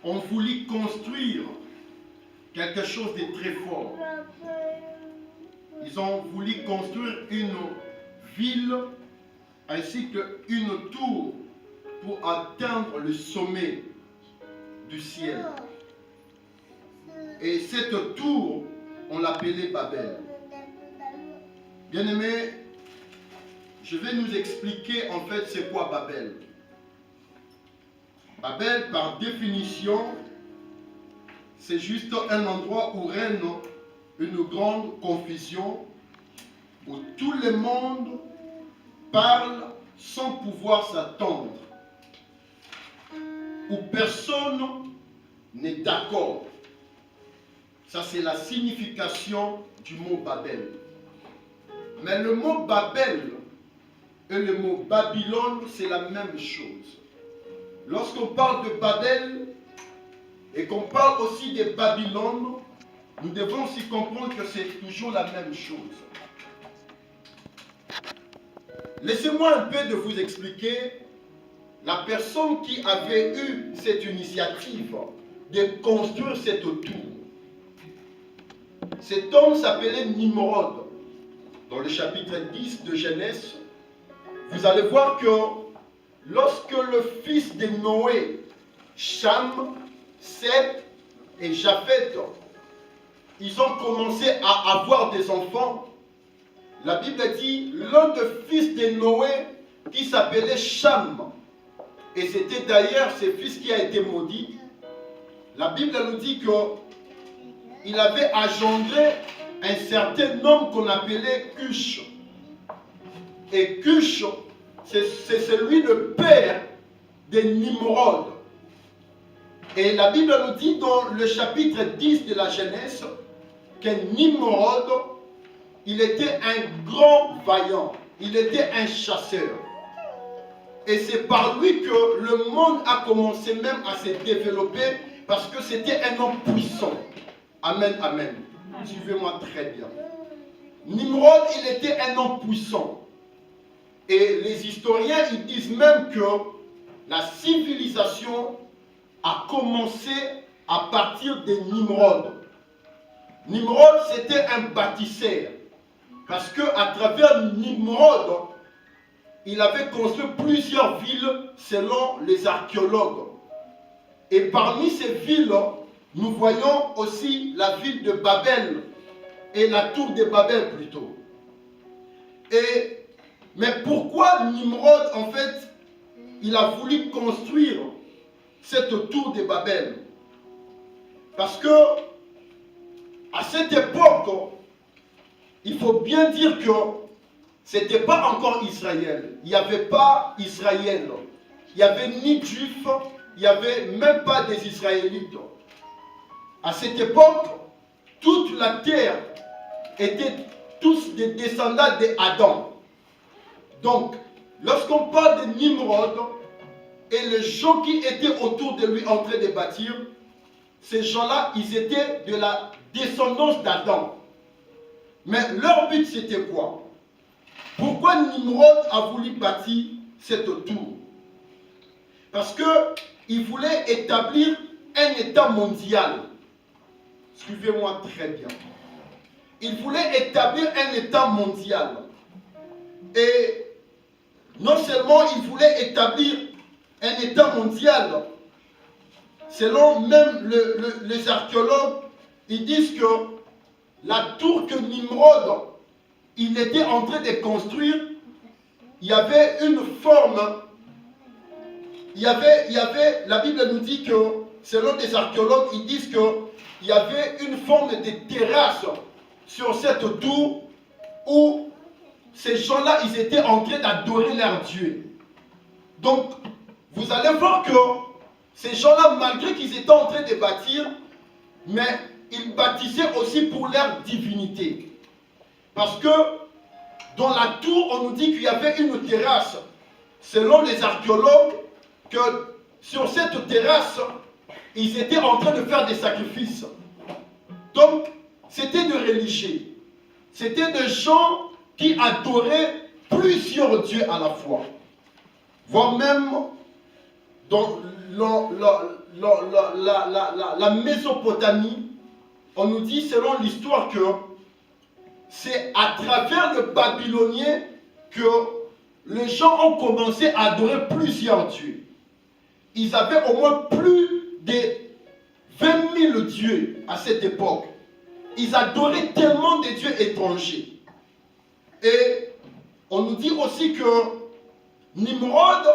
ont voulu construire quelque chose de très fort. Ils ont voulu construire une ville ainsi qu'une tour pour atteindre le sommet du ciel. Et cette tour, on l'appelait Babel. Bien-aimés, je vais nous expliquer en fait c'est quoi Babel. Babel, par définition, c'est juste un endroit où règne une grande confusion, où tout le monde parle sans pouvoir s'attendre, où personne n'est d'accord. Ça, c'est la signification du mot Babel. Mais le mot Babel et le mot Babylone, c'est la même chose. Lorsqu'on parle de Babel et qu'on parle aussi de Babylone, nous devons aussi comprendre que c'est toujours la même chose. Laissez-moi un peu de vous expliquer la personne qui avait eu cette initiative de construire cette tour. Cet homme s'appelait Nimrod. Dans le chapitre 10 de Genèse, vous allez voir que lorsque le fils de Noé, Cham, Seth et Japheth, ils ont commencé à avoir des enfants, la Bible dit l'un des fils de Noé qui s'appelait Cham, et c'était d'ailleurs ce fils qui a été maudit. La Bible nous dit qu'il avait engendré un certain homme qu'on appelait Cush. Et Cush, c'est celui le père de Nimrod. Et la Bible nous dit dans le chapitre 10 de la Genèse que Nimrod, il était un grand vaillant, il était un chasseur. Et c'est par lui que le monde a commencé même à se développer parce que c'était un homme puissant. Amen, amen. Suivez-moi très bien. Nimrod, il était un homme puissant. Et les historiens, ils disent même que la civilisation a commencé à partir de Nimrod. Nimrod, c'était un bâtisseur. Parce qu'à travers Nimrod, il avait construit plusieurs villes selon les archéologues. Et parmi ces villes, nous voyons aussi la ville de Babel et la tour de Babel plutôt. Mais pourquoi Nimrod, en fait, il a voulu construire cette tour de Babel? Parce que à cette époque, il faut bien dire que ce n'était pas encore Israël. Il n'y avait pas Israël. Il n'y avait ni Juifs, il n'y avait même pas des Israélites. À cette époque, toute la terre était tous des descendants d'Adam. Donc, lorsqu'on parle de Nimrod et les gens qui étaient autour de lui en train de bâtir, ces gens-là, ils étaient de la descendance d'Adam. Mais leur but, c'était quoi? Pourquoi Nimrod a voulu bâtir cette tour? Parce qu'il voulait établir un État mondial. Suivez-moi très bien. Il voulait établir un État mondial. Et non seulement il voulait établir un État mondial, selon même les archéologues, ils disent que la tour que Nimrod, il était en train de construire, il y avait une forme, la Bible nous dit que, selon des archéologues, ils disent qu'il y avait une forme de terrasse sur cette tour où ces gens-là, ils étaient en train d'adorer leur Dieu. Donc, vous allez voir que ces gens-là, malgré qu'ils étaient en train de bâtir, mais ils bâtissaient aussi pour leur divinité. Parce que dans la tour, on nous dit qu'il y avait une terrasse. Selon les archéologues, que sur cette terrasse, ils étaient en train de faire des sacrifices. Donc, c'était des religieux. C'était des gens qui adoraient plusieurs dieux à la fois. Voire même, dans la Mésopotamie, on nous dit selon l'histoire que c'est à travers le babylonien que les gens ont commencé à adorer plusieurs dieux. Ils avaient au moins plus de 20 000 dieux à cette époque. Ils adoraient tellement des dieux étrangers. Et on nous dit aussi que Nimrod,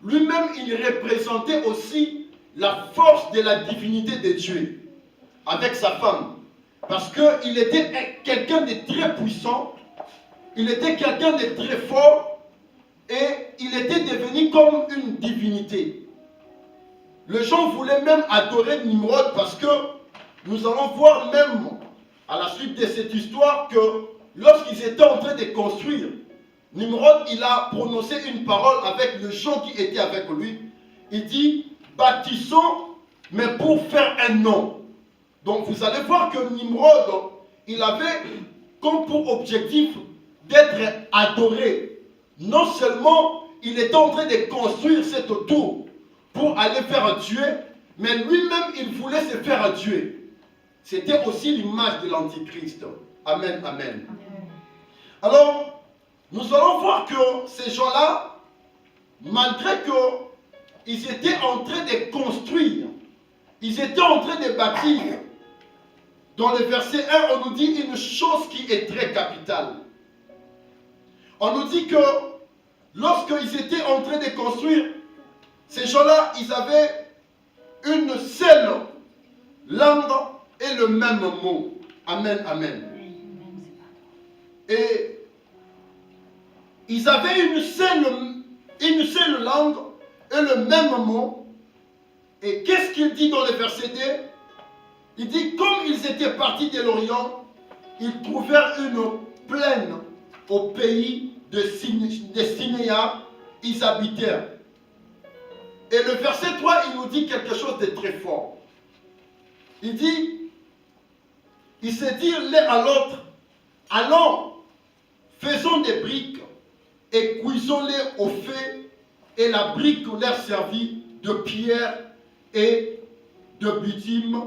lui-même, il représentait aussi la force de la divinité de Dieu avec sa femme. Parce qu'il était quelqu'un de très puissant, il était quelqu'un de très fort et il était devenu comme une divinité. Les gens voulaient même adorer Nimrod parce que nous allons voir même à la suite de cette histoire que lorsqu'ils étaient en train de construire, Nimrod, il a prononcé une parole avec les gens qui étaient avec lui. Il dit, bâtissons, mais pour faire un nom. Donc vous allez voir que Nimrod, il avait comme pour objectif d'être adoré. Non seulement il était en train de construire cette tour pour aller faire Dieu, mais lui-même il voulait se faire Dieu. C'était aussi l'image de l'Antichrist. Amen, amen. Alors, nous allons voir que ces gens-là, malgré qu'ils étaient en train de construire, ils étaient en train de bâtir. Dans le verset 1, on nous dit une chose qui est très capitale. On nous dit que lorsqu'ils étaient en train de construire, ces gens-là, ils avaient une seule langue et le même mot. Amen, amen. Et ils avaient une seule langue et le même mot. Et qu'est-ce qu'il dit dans le verset 2? Il dit, comme ils étaient partis de l'Orient, ils trouvèrent une plaine au pays de Sinéa, ils habitèrent. Et le verset 3, il nous dit quelque chose de très fort. Il dit, ils se dirent l'un à l'autre, allons, faisons des briques et cuisons-les au feu, et la brique leur servit de pierre et de bitume,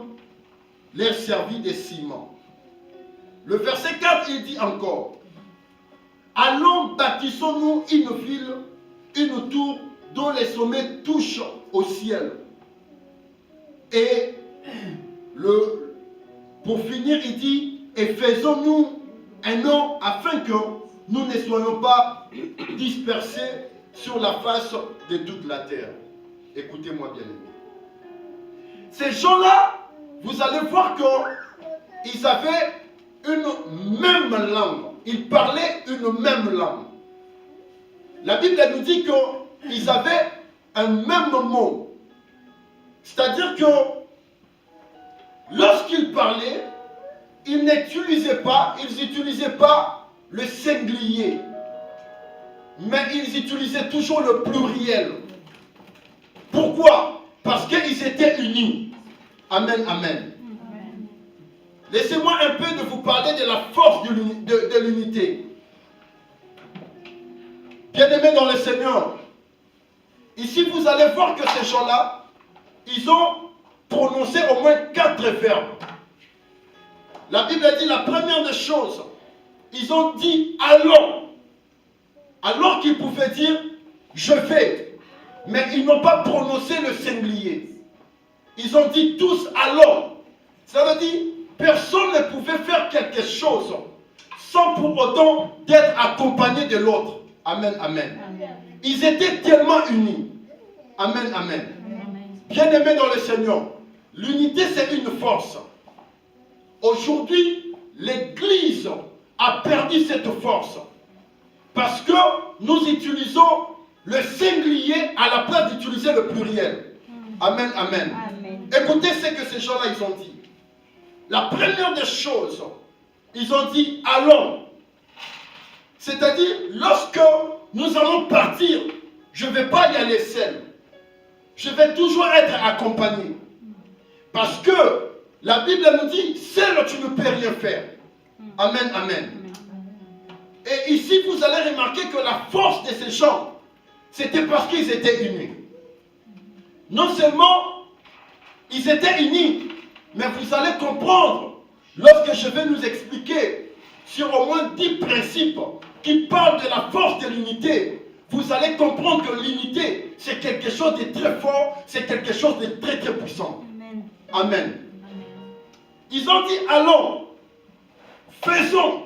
leur servit de ciment. Le verset 4, il dit encore, allons, bâtissons-nous une ville, une tour dont les sommets touchent au ciel. Et pour finir, il dit, et faisons-nous un nom afin que nous ne soyons pas dispersés sur la face de toute la terre. Écoutez-moi bien. Ces gens-là, vous allez voir qu'ils avaient une même langue. Ils parlaient une même langue. La Bible nous dit qu'ils avaient un même mot. C'est-à-dire que lorsqu'ils parlaient, ils n'utilisaient pas le singulier, mais ils utilisaient toujours le pluriel. Pourquoi? Parce qu'ils étaient unis. Amen, amen. Laissez-moi un peu de vous parler de la force de l'unité. Bien-aimés dans le Seigneur, ici vous allez voir que ces gens-là, ils ont prononcé au moins 4 verbes. La Bible dit la première des choses, ils ont dit allons, alors qu'ils pouvaient dire je vais, mais ils n'ont pas prononcé le singulier. Ils ont dit tous allons. Ça veut dire personne ne pouvait faire quelque chose sans pour autant d'être accompagné de l'autre. Amen, amen. Ils étaient tellement unis. Amen, amen. Bien-aimés dans le Seigneur, l'unité c'est une force. Aujourd'hui, l'Église a perdu cette force parce que nous utilisons le singulier à la place d'utiliser le pluriel. Amen, amen. Écoutez ce que ces gens-là ils ont dit. La première des choses, ils ont dit allons. C'est-à-dire, lorsque nous allons partir, je ne vais pas y aller seul. Je vais toujours être accompagné. Parce que la Bible nous dit, seul tu ne peux rien faire. Amen, amen. Et ici, vous allez remarquer que la force de ces gens, c'était parce qu'ils étaient unis. Non seulement Ils étaient unis. Mais vous allez comprendre, lorsque je vais nous expliquer sur au moins 10 principes qui parlent de la force de l'unité, vous allez comprendre que l'unité, c'est quelque chose de très fort, c'est quelque chose de très très puissant. Amen. Amen. Ils ont dit, allons, faisons,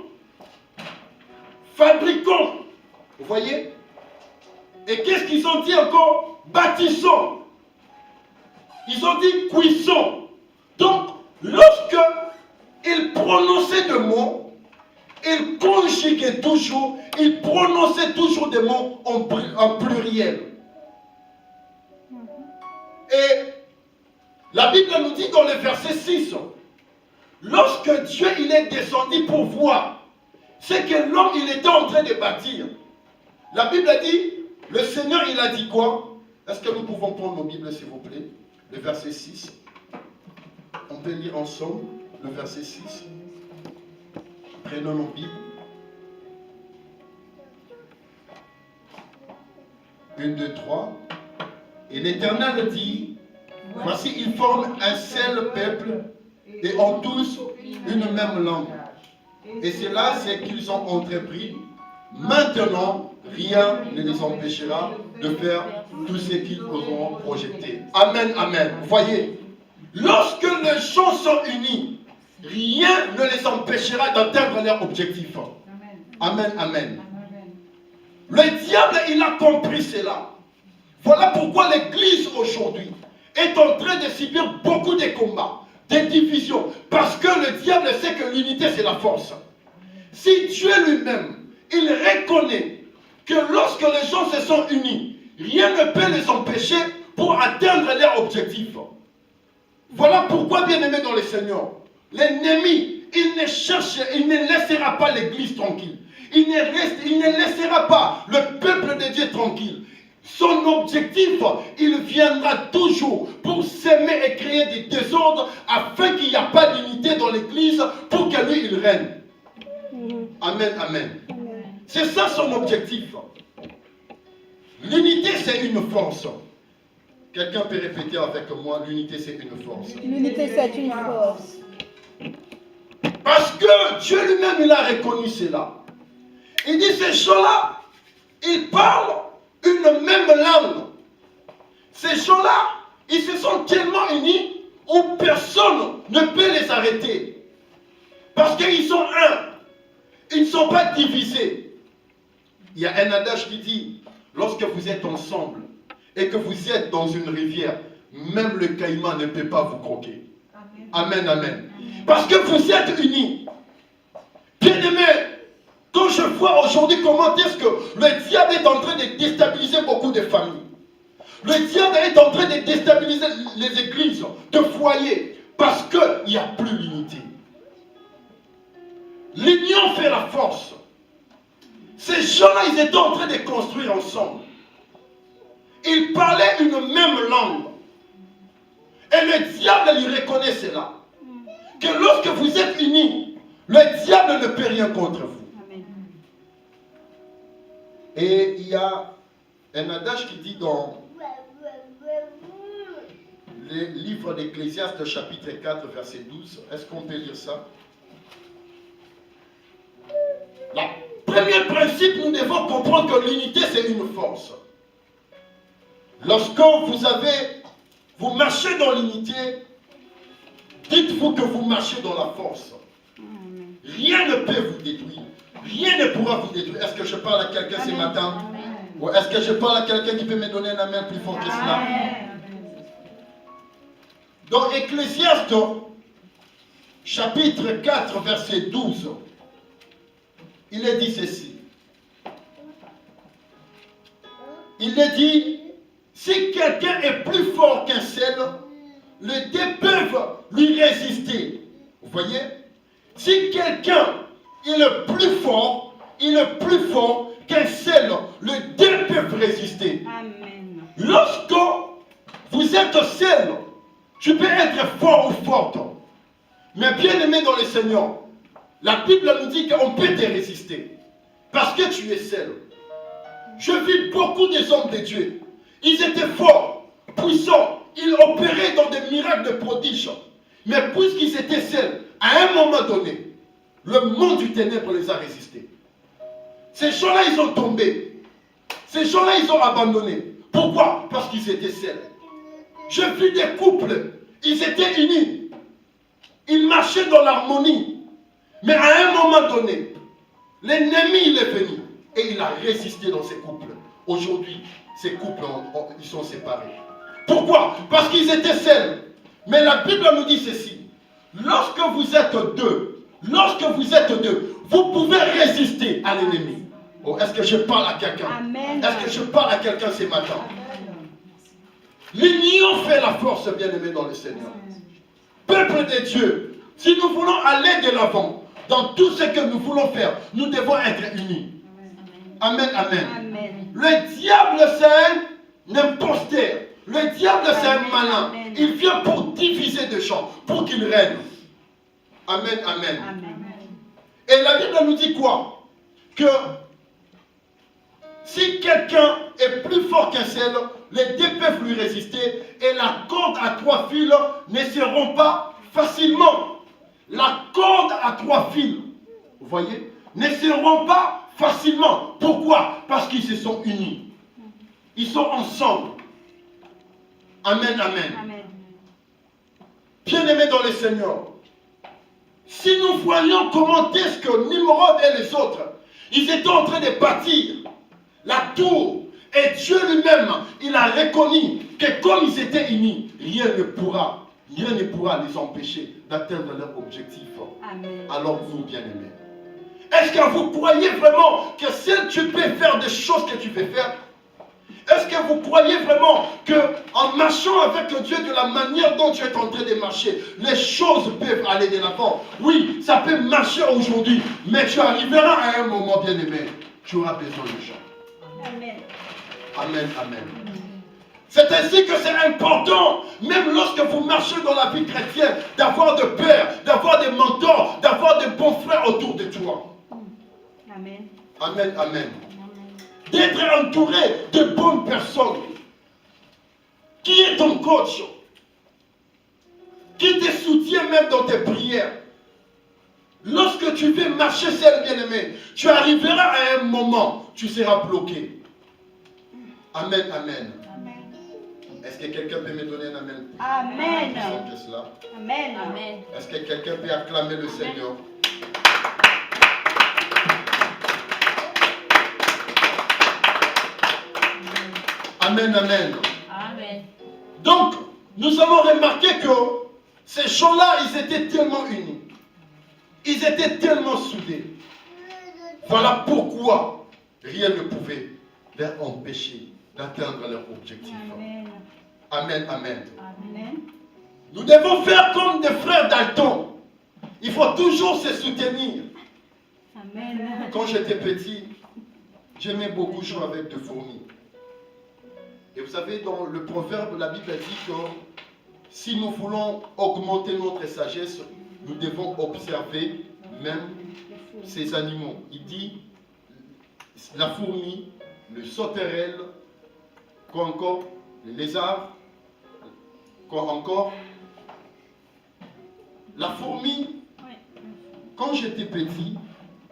fabriquons. Vous voyez? Et qu'est-ce qu'ils ont dit encore? Bâtissons. Ils ont dit cuisons. Donc, lorsque ils prononçaient des mots, ils conjuguaient toujours, ils prononçaient toujours des mots en pluriel. Et la Bible nous dit dans le verset 6, lorsque Dieu il est descendu pour voir ce que l'homme il était en train de bâtir, la Bible a dit, le Seigneur il a dit quoi? Est-ce que nous pouvons prendre nos Bibles s'il vous plaît? Le verset 6. On peut lire ensemble le verset 6. Prenons nos Bibles. 1, 2, 3. Et l'Éternel dit, voici, ils forment un seul peuple et ont tous une même langue. Et c'est là ce qu'ils ont entrepris. Maintenant, rien ne les empêchera de faire tout ce qu'ils auront projeté. Amen, amen. Vous voyez, lorsque les gens sont unis, rien ne les empêchera d'atteindre leur objectif. Amen, amen. Le diable, il a compris cela. Voilà pourquoi l'Église aujourd'hui est en train de subir beaucoup de combats, des divisions, parce que le diable sait que l'unité c'est la force. Si Dieu lui-même, il reconnaît que lorsque les gens se sont unis, rien ne peut les empêcher pour atteindre leur objectif. Voilà pourquoi, bien-aimés dans le Seigneur, l'ennemi, il ne laissera pas l'Église tranquille. Il ne laissera pas le peuple de Dieu tranquille. Son objectif, il viendra toujours pour s'aimer et créer des désordres afin qu'il n'y a pas d'unité dans l'Église pour que lui, il règne. Amen, amen. C'est ça son objectif. L'unité, c'est une force. Quelqu'un peut répéter avec moi, l'unité, c'est une force. L'unité, c'est une force. Parce que Dieu lui-même, il a reconnu cela. Il dit, ces gens-là, ils parlent une même langue. Ces gens-là, ils se sont tellement unis où personne ne peut les arrêter. Parce qu'ils sont un. Ils ne sont pas divisés. Il y a un adage qui dit, lorsque vous êtes ensemble et que vous êtes dans une rivière, même le caïman ne peut pas vous croquer. Amen, amen. Parce que vous êtes unis. Bien-aimés, quand je vois aujourd'hui comment est-ce que le diable est en train de déstabiliser beaucoup de familles. Le diable est en train de déstabiliser les églises, de foyers, parce qu'il n'y a plus l'unité. L'union fait la force. Ces gens-là, ils étaient en train de construire ensemble. Ils parlaient une même langue. Et le diable lui reconnaît cela. Que lorsque vous êtes unis, le diable ne peut rien contre vous. Et il y a un adage qui dit dans le livre d'Ecclésiaste, chapitre 4, verset 12. Est-ce qu'on peut lire ça? Le premier principe, nous devons comprendre que l'unité, c'est une force. Lorsque vous marchez dans l'unité, dites-vous que vous marchez dans la force. Rien ne peut vous détruire. Rien ne pourra vous détruire. Est-ce que je parle à quelqu'un ce matin? Ou est-ce que je parle à quelqu'un qui peut me donner un amen plus fort que cela? Dans Ecclésiaste, chapitre 4, verset 12, il est dit ceci. Il est dit, si quelqu'un est plus fort qu'un seul, les deux peuvent lui résister. Vous voyez? Si quelqu'un est le plus fort qu'un seul, les deux peuvent résister. Amen. Lorsque vous êtes seul, tu peux être fort ou forte. Mais bien aimé dans le Seigneur, la Bible nous dit qu'on peut te résister. Parce que tu es seul. Je vis beaucoup des hommes de Dieu. Ils étaient forts, puissants, ils opéraient dans des miracles de prodiges. Mais puisqu'ils étaient seuls, à un moment donné, le monde du ténèbre les a résistés. Ces gens-là, ils ont tombé. Ces gens-là, ils ont abandonné. Pourquoi? Parce qu'ils étaient seuls. J'ai vu des couples, ils étaient unis. Ils marchaient dans l'harmonie. Mais à un moment donné, l'ennemi, il est venu. Et il a résisté dans ces couples. Aujourd'hui, ces couples, ils sont séparés. Pourquoi? Parce qu'ils étaient seuls. Mais la Bible nous dit ceci. Lorsque vous êtes deux, vous pouvez résister à l'ennemi. Oh, est-ce que je parle à quelqu'un? Est-ce que je parle à quelqu'un ce matin? L'union fait la force, bien-aimé dans le Seigneur. Peuple de Dieu, si nous voulons aller de l'avant, dans tout ce que nous voulons faire, nous devons être unis. Amen, amen. Amen. Le diable, c'est un imposteur. Le diable, c'est un malin. Amen. Il vient pour diviser des gens, pour qu'il règne. Amen, amen. Amen. Et la Bible nous dit quoi? Que si quelqu'un est plus fort qu'un seul, les deux peuvent lui résister et la corde à 3 fils ne se rompt pas facilement. La corde à 3 fils, vous voyez, ne se rompt pas facilement. Pourquoi? Parce qu'ils se sont unis. Ils sont ensemble. Amen, amen. Amen. Bien-aimés dans le Seigneur, si nous voyons comment est-ce que Nimrod et les autres, ils étaient en train de bâtir la tour, et Dieu lui-même, il a reconnu que comme ils étaient unis, rien ne pourra les empêcher d'atteindre leur objectif. Amen. Alors vous, bien-aimés, est-ce que vous croyez vraiment que si tu peux faire des choses que tu peux faire? Est-ce que vous croyez vraiment qu'en marchant avec Dieu de la manière dont tu es en train de marcher, les choses peuvent aller de l'avant? Oui, ça peut marcher aujourd'hui, mais tu arriveras à un moment, bien-aimé, tu auras besoin de gens. Amen. Amen, amen. C'est ainsi que c'est important, même lorsque vous marchez dans la vie chrétienne, d'avoir de pères, d'avoir des mentors, d'avoir de bons frères autour de toi. Amen. Amen, amen. D'être entouré de bonnes personnes. Qui est ton coach? Qui te soutient même dans tes prières? Lorsque tu veux marcher seul, bien-aimé, tu arriveras à un moment, tu seras bloqué. Amen, amen. Est-ce que quelqu'un peut me donner un amen? Amen. Que cela? Amen. Amen. Est-ce que quelqu'un peut acclamer le Seigneur? Amen, amen. Amen. Donc, nous avons remarqué que ces gens-là, ils étaient tellement unis. Ils étaient tellement soudés. Voilà pourquoi rien ne pouvait leur empêcher d'atteindre leur objectif. Amen. Amen, amen. Amen. Nous devons faire comme des frères Dalton. Il faut toujours se soutenir. Amen. Quand j'étais petit, j'aimais beaucoup jouer avec des fourmis. Et vous savez, dans le proverbe, la Bible dit que si nous voulons augmenter notre sagesse, nous devons observer même ces animaux. Il dit la fourmi, le sauterelle, quoi encore, le lézard, quoi encore. La fourmi, quand j'étais petit,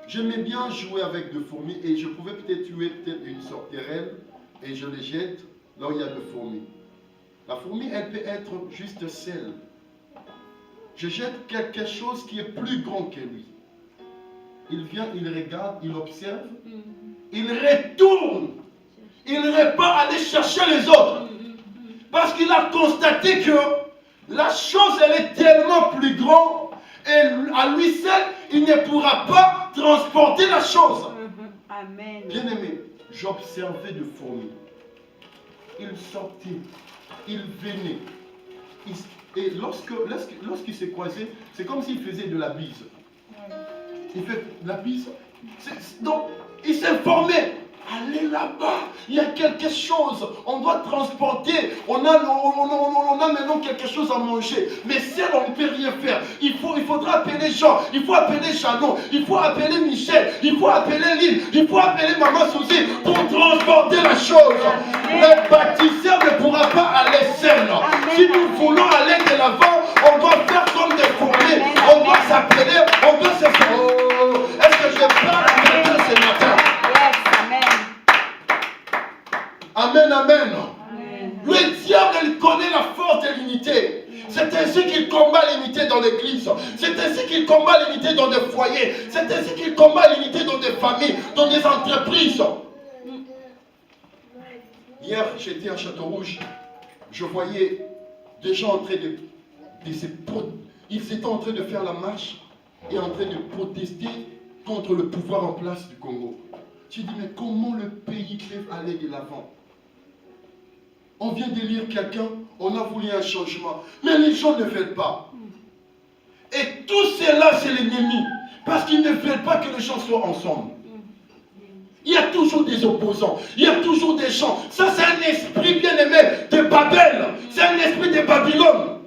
j'aimais bien jouer avec des fourmis et je pouvais peut-être tuer une sauterelle et je les jette là où il y a des fourmis. La fourmi, elle peut être juste seule. Je jette quelque chose qui est plus grand que lui. Il vient, il regarde, il observe, il retourne. Il ne va pas aller chercher les autres. Parce qu'il a constaté que la chose, elle est tellement plus grande et à lui seul, il ne pourra pas transporter la chose. Amen. Bien aimé, j'observais de fourmis. Il sortait, il venait. Et lorsqu'il s'est croisé, c'est comme s'il faisait de la bise. Il fait de la bise. Donc, il s'informait. allez là-bas, il y a quelque chose, on doit transporter, on a maintenant quelque chose à manger, mais seul on ne peut rien faire. Il faudra appeler Jean, il faut appeler Jeannot, il faut appeler Michel, il faut appeler Lynn, il faut appeler Maman Suzy pour transporter la chose. Le bâtisseur ne pourra pas aller seul. Si nous voulons aller de l'avant, on doit faire comme des fourmis, on doit s'appeler, on doit se faire. Oh, est-ce que je parle à quelqu'un ce matin? Amen, amen. Le diable, il connaît la force de l'unité. C'est ainsi qu'il combat l'unité dans l'église. C'est ainsi qu'il combat l'unité dans des foyers. C'est ainsi qu'il combat l'unité dans des familles, dans des entreprises. Hier, j'étais à Château-Rouge. Je voyais des gens en train ils étaient en train de faire la marche et en train de protester contre le pouvoir en place du Congo. J'ai dit, mais comment le pays peut aller de l'avant? On vient d'élire quelqu'un, on a voulu un changement. Mais les gens ne veulent pas. Et tout cela, c'est l'ennemi. Parce qu'ils ne veulent pas que les gens soient ensemble. Il y a toujours des opposants. Il y a toujours des gens. Ça, c'est un esprit bien-aimé de Babel. C'est un esprit de Babylone.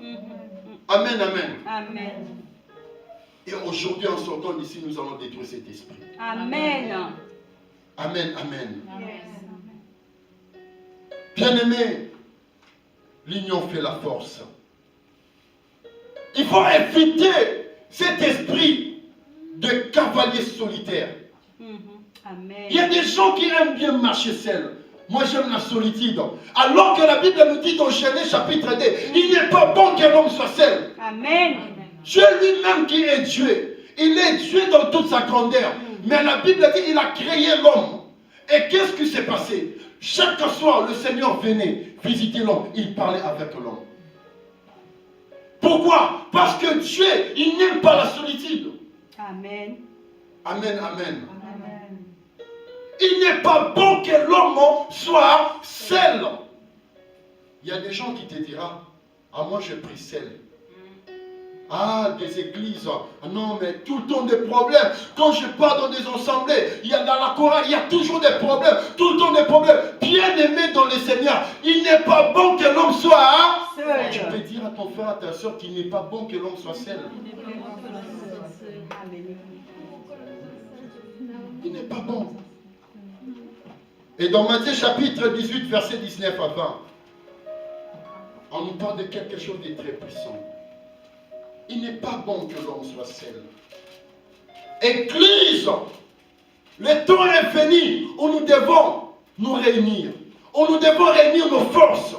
Amen, amen. Amen. Et aujourd'hui, en sortant d'ici, nous allons détruire cet esprit. Amen. Amen, amen. Bien-aimé, l'union fait la force. Il faut éviter cet esprit de cavalier solitaire. Amen. Il y a des gens qui aiment bien marcher seuls. Moi, j'aime la solitude. Alors que la Bible nous dit dans Genèse chapitre 2, il n'est pas bon que l'homme soit seul. Amen. Dieu lui-même qui est Dieu. Il est Dieu dans toute sa grandeur. Mais la Bible dit qu'il a créé l'homme. Et qu'est-ce qui s'est passé? Chaque soir, le Seigneur venait visiter l'homme. Il parlait avec l'homme. Pourquoi? Parce que Dieu, il n'aime pas la solitude. Amen. Amen, amen. Il n'est pas bon que l'homme soit seul. Il y a des gens qui te diront, ah moi je prie seul. Ah, des églises, non mais tout le temps des problèmes. Quand je pars dans des assemblées, il y a dans la chorale, il y a toujours des problèmes. Tout le temps des problèmes. Bien aimé dans le Seigneur, il n'est pas bon que l'homme soit seul. Tu peux dire à ton frère, à ta soeur qu'il n'est pas bon que l'homme soit seul. Il n'est pas bon. Et dans Matthieu chapitre 18, verset 19 à 20, on nous parle de quelque chose de très puissant. Il n'est pas bon que l'homme soit seul. Église, le temps est venu où nous devons nous réunir. Où nous devons réunir nos forces.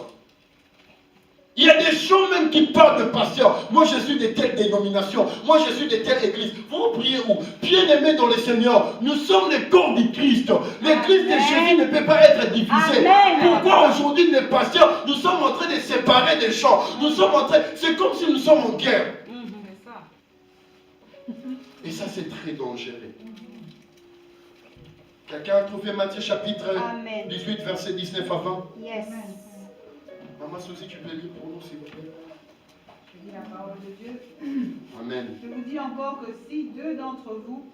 Il y a des gens même qui parlent de pasteur. Moi je suis de telle dénomination. Moi je suis de telle église. Vous priez où? Bien-aimés dans le Seigneur, nous sommes le corps du Christ. L'église de Jésus ne peut pas être divisée. Amen. Pourquoi aujourd'hui les pasteurs, nous sommes en train de séparer des gens? Nous sommes en train, c'est comme si nous sommes en guerre. Et ça c'est très dangereux. Quelqu'un a trouvé Matthieu chapitre 18 verset 19 à 20? Yes. Maman Suzy, tu peux lire pour nous s'il vous plaît? Je dis la parole de Dieu. Amen. Je vous dis encore que si deux d'entre vous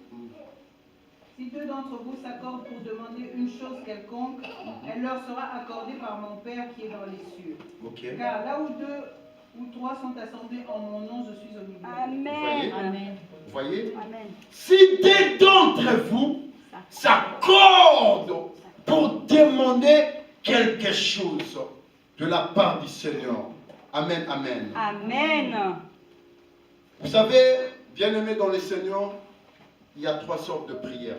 s'accordent pour demander une chose quelconque, elle leur sera accordée par mon Père qui est dans les cieux. Okay. Car là où deux ou trois sont assemblés en mon nom, je suis au milieu. Amen. Amen. Vous voyez? Amen. Si deux d'entre vous s'accordent pour demander quelque chose de la part du Seigneur. Amen, amen. Amen. Vous savez, bien-aimés dans le Seigneur, il y a trois sortes de prières.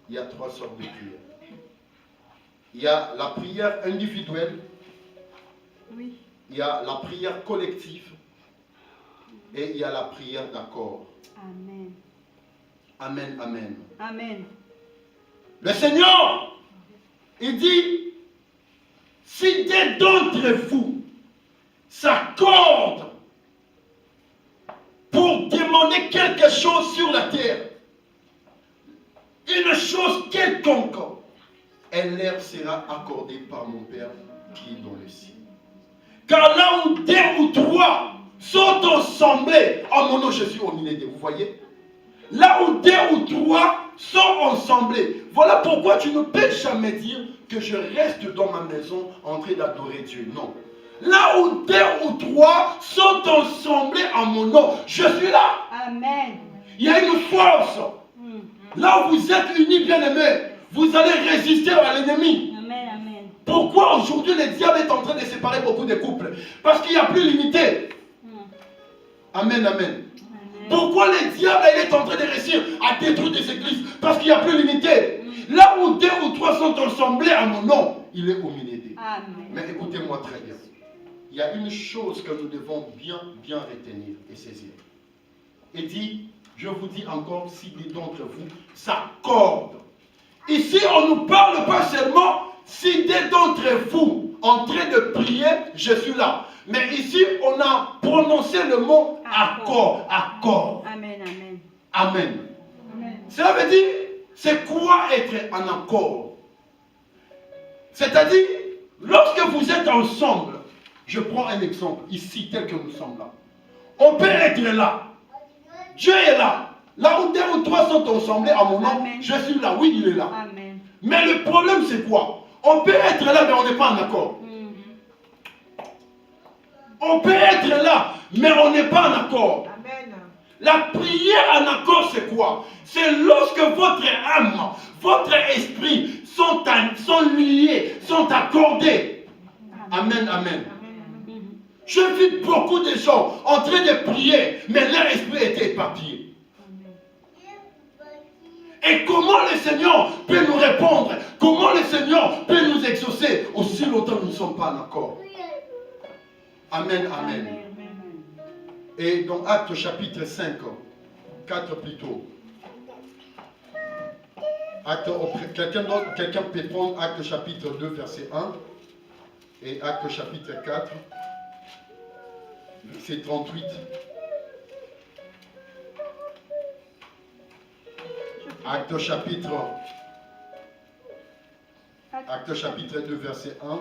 Il y a trois sortes de prières. Il y a la prière individuelle. Oui. Il y a la prière collective. Et il y a la prière d'accord. Amen. Amen, amen. Amen. Le Seigneur, il dit, si deux d'entre vous s'accordent pour demander quelque chose sur la terre, une chose quelconque, elle leur sera accordée par mon Père qui est dans le ciel. Car là où deux ou trois sont assemblés, en mon nom je suis au milieu d'eux, vous voyez? Là où deux ou trois sont ensemblés. Voilà pourquoi tu ne peux jamais dire que je reste dans ma maison en train d'adorer Dieu. Non. Là où 2 ou 3 sont ensemblés en mon nom, je suis là. Amen. Il y a une force. Là où vous êtes unis, bien-aimés, vous allez résister à l'ennemi. Amen. Amen. Pourquoi aujourd'hui le diable est en train de séparer beaucoup de couples? Parce qu'il n'y a plus l'unité. Amen, amen. Amen. Pourquoi le diable est en train de réussir à détruire des églises? Parce qu'il n'y a plus l'unité. Là où 2 ou 3 sont ensemblés à mon nom, il est au milieu d'eux. Amen. Mais écoutez-moi très bien. Il y a une chose que nous devons bien retenir et saisir. Il dit, je vous dis encore, si des d'entre vous s'accordent. Ici, on ne nous parle pas seulement si des d'entre vous en train de prier, je suis là. Mais ici, on a prononcé le mot accord. Accord. Amen. Amen. Amen. Amen. Cela veut dire, c'est quoi être en accord? C'est-à-dire, lorsque vous êtes ensemble, je prends un exemple, ici, tel que nous sommes là. On peut être là. Dieu est là. Là où 2 ou 3 sont ensemble à mon nom, Amen. je suis là. Oui, il est là. Amen. Mais le problème, c'est quoi? On peut être là, mais on n'est pas en accord. On peut être là, mais on n'est pas en accord. Amen. La prière en accord, c'est quoi? C'est lorsque votre âme, votre esprit sont liés, sont accordés. Amen, amen. Je vis beaucoup de gens en train de prier, mais leur esprit était éparpillé. Et comment le Seigneur peut nous répondre? Comment le Seigneur peut nous exaucer aussi longtemps que nous ne sommes pas en accord? Amen, amen. Et dans Actes chapitre 5, 4 plutôt. Quelqu'un peut prendre Actes chapitre 2, verset 1. Et Actes chapitre 4, verset 38. Actes chapitre 2, verset 1.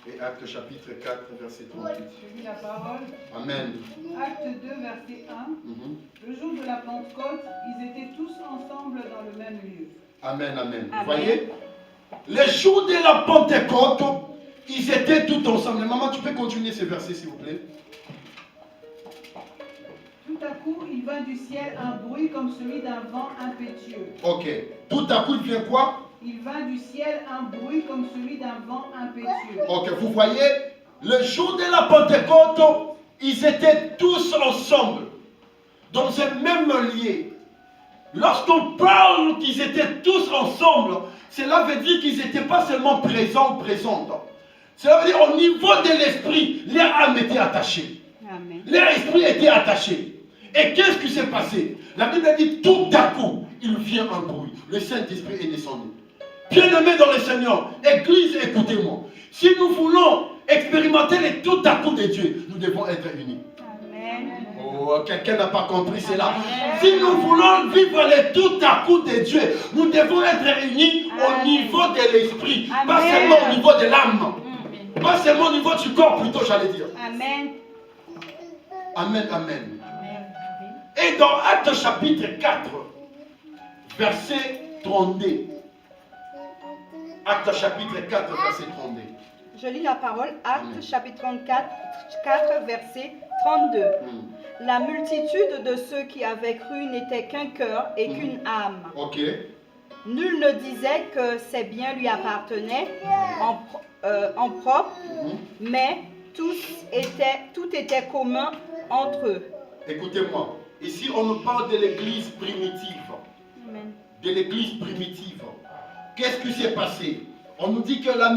Et Actes chapitre 4, verset 38. Je lis la parole. Amen. Acte 2, verset 1. Le jour de la Pentecôte, ils étaient tous ensemble dans le même lieu. Amen, amen. Vous Amen. voyez? Le jour de la Pentecôte, ils étaient tous ensemble. Maman, tu peux continuer ce verset, s'il vous plaît? Tout à coup, il vint du ciel un bruit comme celui d'un vent impétueux. Ok. Tout à coup, il vient quoi? Il vint du ciel un bruit comme celui d'un vent impétueux. Ok, vous voyez? Le jour de la Pentecôte, ils étaient tous ensemble, dans un même lieu. Lorsqu'on parle qu'ils étaient tous ensemble, cela veut dire qu'ils n'étaient pas seulement présents ou présentes. Cela veut dire au niveau de l'esprit, leur âme était attachée. Amen. Leur esprit était attaché. Et qu'est-ce qui s'est passé? La Bible dit tout à coup, il vient un bruit. Le Saint-Esprit est descendu. Bien-aimés dans le Seigneur, Église, écoutez-moi. Si nous voulons expérimenter les tout à coup de Dieu, nous devons être unis. Amen. Oh, quelqu'un n'a pas compris cela. Amen. Si nous voulons vivre les tout à coup de Dieu, nous devons être unis au Amen. niveau de l'esprit, pas Amen. seulement au niveau de l'âme, pas seulement au niveau du corps plutôt, j'allais dire. Amen. Amen, amen. Amen. Et dans Actes chapitre 4, verset 32. Actes chapitre 4, verset 32. Je lis la parole, Actes chapitre 4, verset 32. La multitude de ceux qui avaient cru n'était qu'un cœur et qu'une âme. Ok. Nul ne disait que ses biens lui appartenaient en propre, mais tout était commun entre eux. Écoutez-moi. Ici, on nous parle de l'église primitive. Amen. De l'église primitive. Qu'est-ce qui s'est passé? On nous dit que la